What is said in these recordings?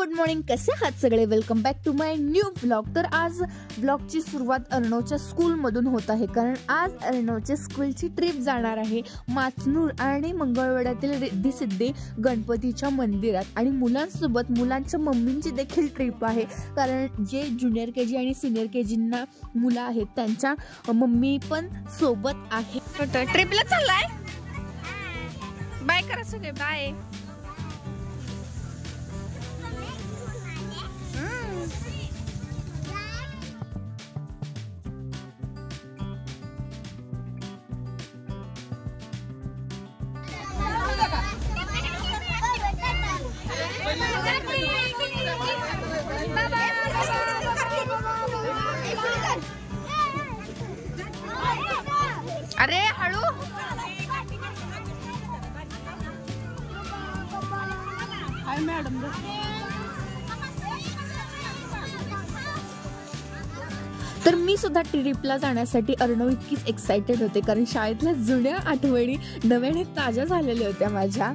Good morning, कसे आहात सगळे. Welcome back to my new vlog. तर आज व्लॉगची सुरुवात अर्णवच्या स्कूलमधून होत आहे, कारण आज अर्णवच्या स्कूलची ट्रिप जाणार आहे माचनूर आणि मंगळवेढ्यातील रिद्धी सिद्धी गणपतीच्या मंदिरात. आणि मुलांसोबत मुलांच्या मम्मींची देखील ट्रिप आहे, कारण जे ज्युनियर KG आणि सिनियर KGंना मुलं आहेत त्यांच्या मम्मी पण सोबत आहे. ट्रिपला चाललाय. बाय करा सगळे, बाय. अरे हळू. हाय मॅडम. तर मी सुद्धा ट्रिपला जाण्यासाठी अर्णव इतकीच एक्साइटेड होते, कारण शाळेतल्या जुन्या आठवणी नव्याने ताज्या झालेल्या होत्या माझ्या.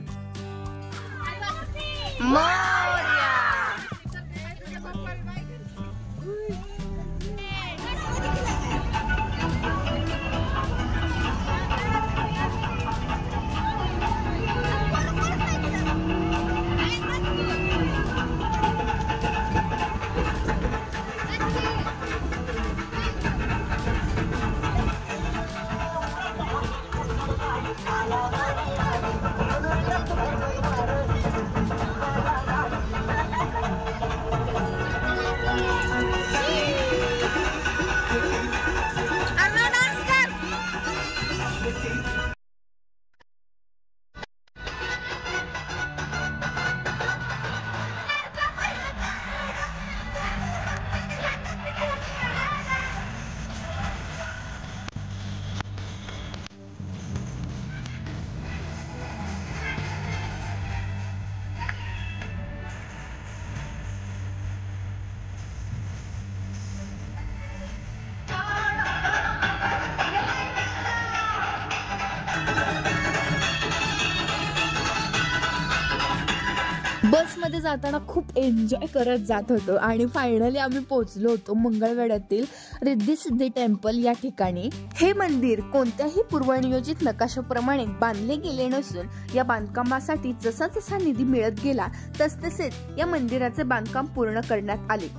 बसमध्ये जाताना खूप एन्जॉय करत जात होतो आणि फायनली आम्ही पोहोचलो होतो मंगळवेढ्यातील रिद्धी सिद्धी टेम्पल या ठिकाणी. हे मंदिर कोणत्याही पूर्वनियोजित नकाशाप्रमाणे बांधले गेले नसून या बांधकामासाठी जसा जसा निधी मिळत गेला तसतसेच या मंदिराचे बांधकाम पूर्ण करण्यात आले.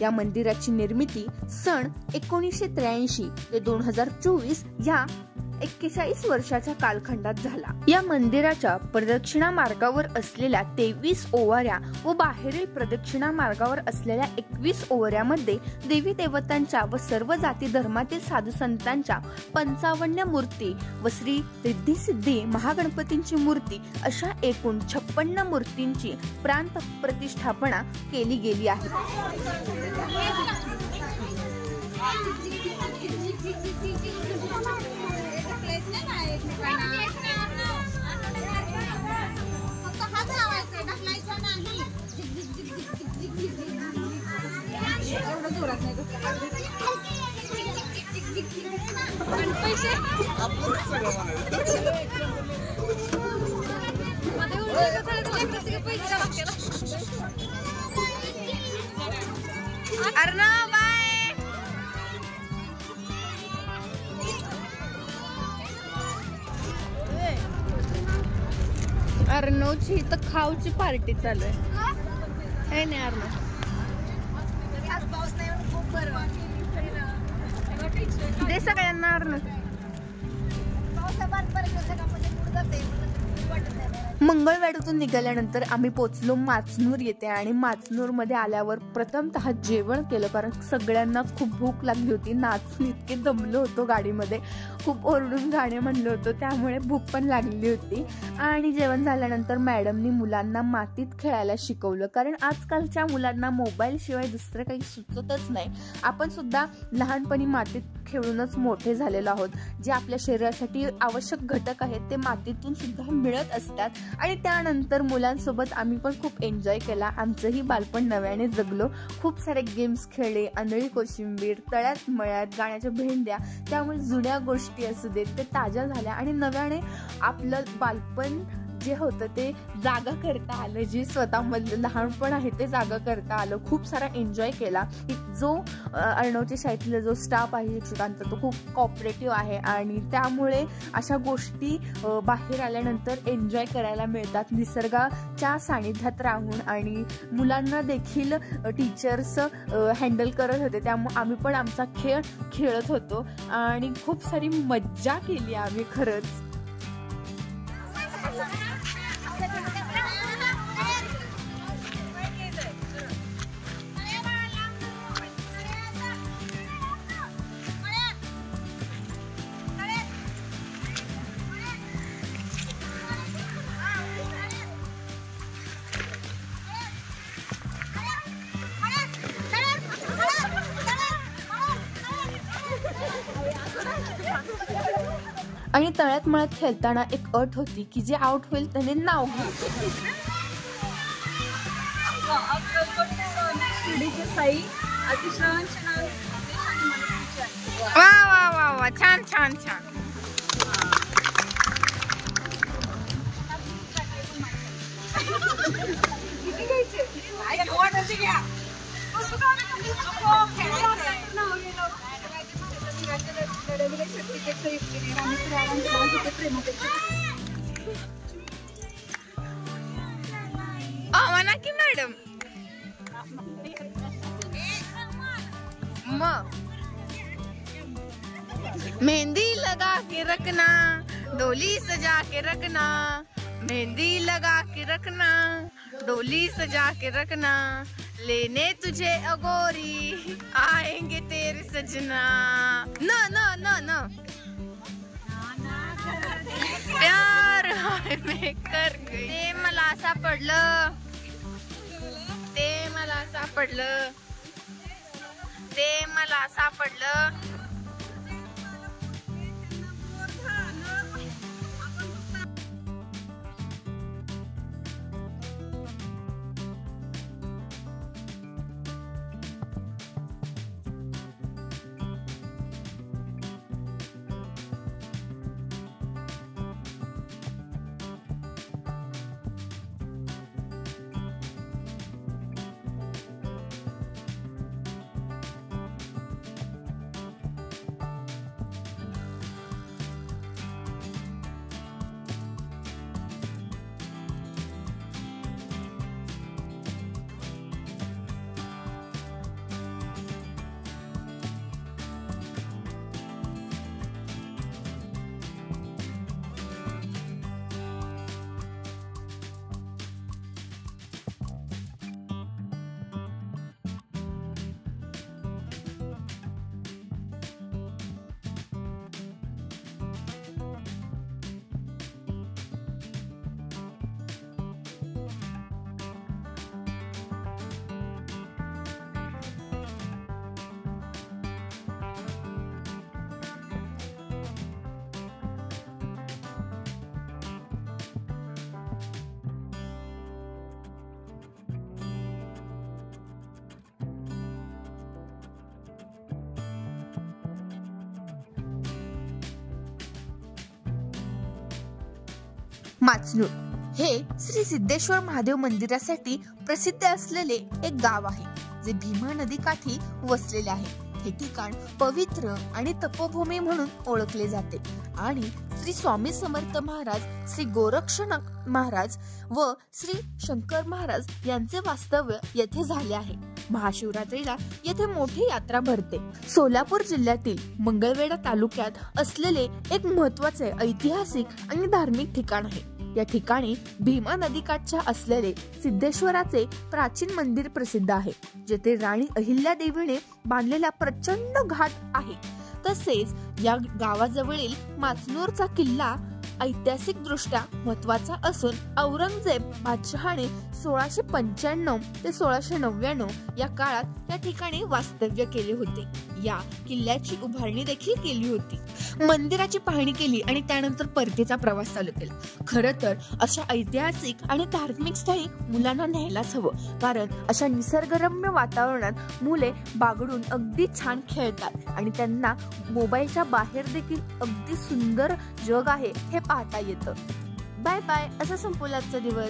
या मंदिराची निर्मिती सन 1983 ते 2024 या 41 वर्षाच्या कालखंडात झाला. या मंदिराच्या प्रदक्षिणा मार्गावर असलेल्या 23 ओवाऱ्या व बाहेरील प्रदक्षिणा मार्गावर असलेल्या 21 ओवाऱ्यामध्ये देवी देवतांच्या व सर्व जाती धर्मातील साधू संतांच्या 55 मूर्ती व श्री रिद्धी सिद्धी महागणपतींची मूर्ती अशा एकूण 56 मूर्तींची प्राण प्रतिष्ठापना केली गेली आहे. अर्णवची इथं खाऊची पार्टी चालू आहे नाही अर्णव. दे सगळ्यांना अर्णव. मंगळवेढ्यातून निघाल्यानंतर आम्ही पोहोचलो माचनूर येथे आणि माचनूर मध्ये आल्यावर प्रथमतः जेवण केलं, कारण सगळ्यांना खूप भूक लागली होती. नाचून इतके दमलो होतो, गाडीमध्ये खूप ओरडून गाणे म्हणलो होतो, त्यामुळे भूक पण लागली होती. आणि जेवण झाल्यानंतर मॅडमनी मुलांना मातीत खेळायला शिकवलं, कारण आजकालच्या मुलांना मोबाईल शिवाय दुसरं काही सुचतच नाही. आपण सुद्धा लहानपणी मातीत खेळूनच मोठे झालेलो आहोत. जे आपल्या शरीरासाठी आवश्यक घटक आहेत ते मातीतून सुद्धा मिळत असतात. आणि त्यानंतर मुलांसोबत आम्ही पण खूप एन्जॉय केला. आमचंही बालपण नव्याने जगलो. खूप सारे गेम्स खेळले, आंधळी कोशिंबीर, तळ्यात मळ्यात, गाण्याच्या भेंड्या. त्यामुळे जुन्या गोष्टी असू देत ते ताज्या झाल्या आणि नव्याने आपलं बालपण जे होतं ते जागा करता आलं, जे स्वतःमधलं लहानपण आहे ते जागा करता आलं. खूप सारा एन्जॉय केला. जो अर्णवच्या शाळेतला जो स्टाफ आहे शिक्षकांचा तो खूप कॉपरेटिव्ह आहे आणि त्यामुळे अशा गोष्टी बाहेर आल्यानंतर एन्जॉय करायला मिळतात निसर्गाच्या सानिध्यात राहून. आणि मुलांना देखील टीचर्स हँडल करत होते, त्यामुळे आम्ही पण आमचा खेळ खेळत होतो आणि खूप सारी मज्जा केली आम्ही खरंच. आणि तळ्यात मळ्यात खेळताना एक अट होती की जे आउट होईल त्याने नाव घ्यायचं. वा वा वा वा, छान छान छान. म्हणा की मॅडम मेहंदी लगा के रखना, डोली सजा के रखना, मेहंदी लगा के रखना, डोली सजा के रखना, लेने तुझे अगोरी आएंगे तेरे सजना. न न न न प्यार में कर गई. ते मला सापडलं, ते मला सापडलं, ते मला सापडलं. माचनूर हे श्री सिद्धेश्वर महादेव मंदिरासाठी प्रसिद्ध असलेले एक गाव आहे, जे भीमा नदी काठी वसलेले आहे. हे ठिकाण पवित्र आणि तपोभूमी म्हणून ओळखले जाते आणि श्री स्वामी समर्थ महाराज, श्री गोरक्षनाथ महाराज व श्री शंकर महाराज यांचे वास्तव्य येथे झाले आहे. महाशिवरात्रीला येथे मोठी यात्रा भरते. सोलापूर जिल्ह्यातील मंगळवेढा तालुक्यात असलेले एक महत्त्वाचे ऐतिहासिक आणि धार्मिक ठिकाण आहे. या ठिकाणी भीमा नदीकाठच्या असलेले सिद्धेश्वराचे प्राचीन मंदिर प्रसिद्ध आहे, जेथे राणी अहिल्यादेवीने बांधलेला प्रचंड घाट आहे. तसेच या गावाजवळील माचनूरचा किल्ला ऐतिहासिक दृष्ट्या महत्वाचा असून औरंगजेब बादशहाने 1695 ते 1699 या काळात या ठिकाणी वास्तव्य केले होते. या किल्ल्याची उभारणी देखील केली होती. मंदिराची पाहणी केली आणि त्यानंतर परतीचा प्रवास चालू केला. खरं तर अशा ऐतिहासिक आणि धार्मिक स्थळी मुलांना न्यायलाच हवं, कारण अशा निसर्गरम्य वातावरणात मुले बागडून अगदी छान खेळतात आणि त्यांना मोबाईलच्या बाहेर देखील अगदी सुंदर जग आहे हे पाहता येतं. बाय बाय असं संपवला आजचा दिवस.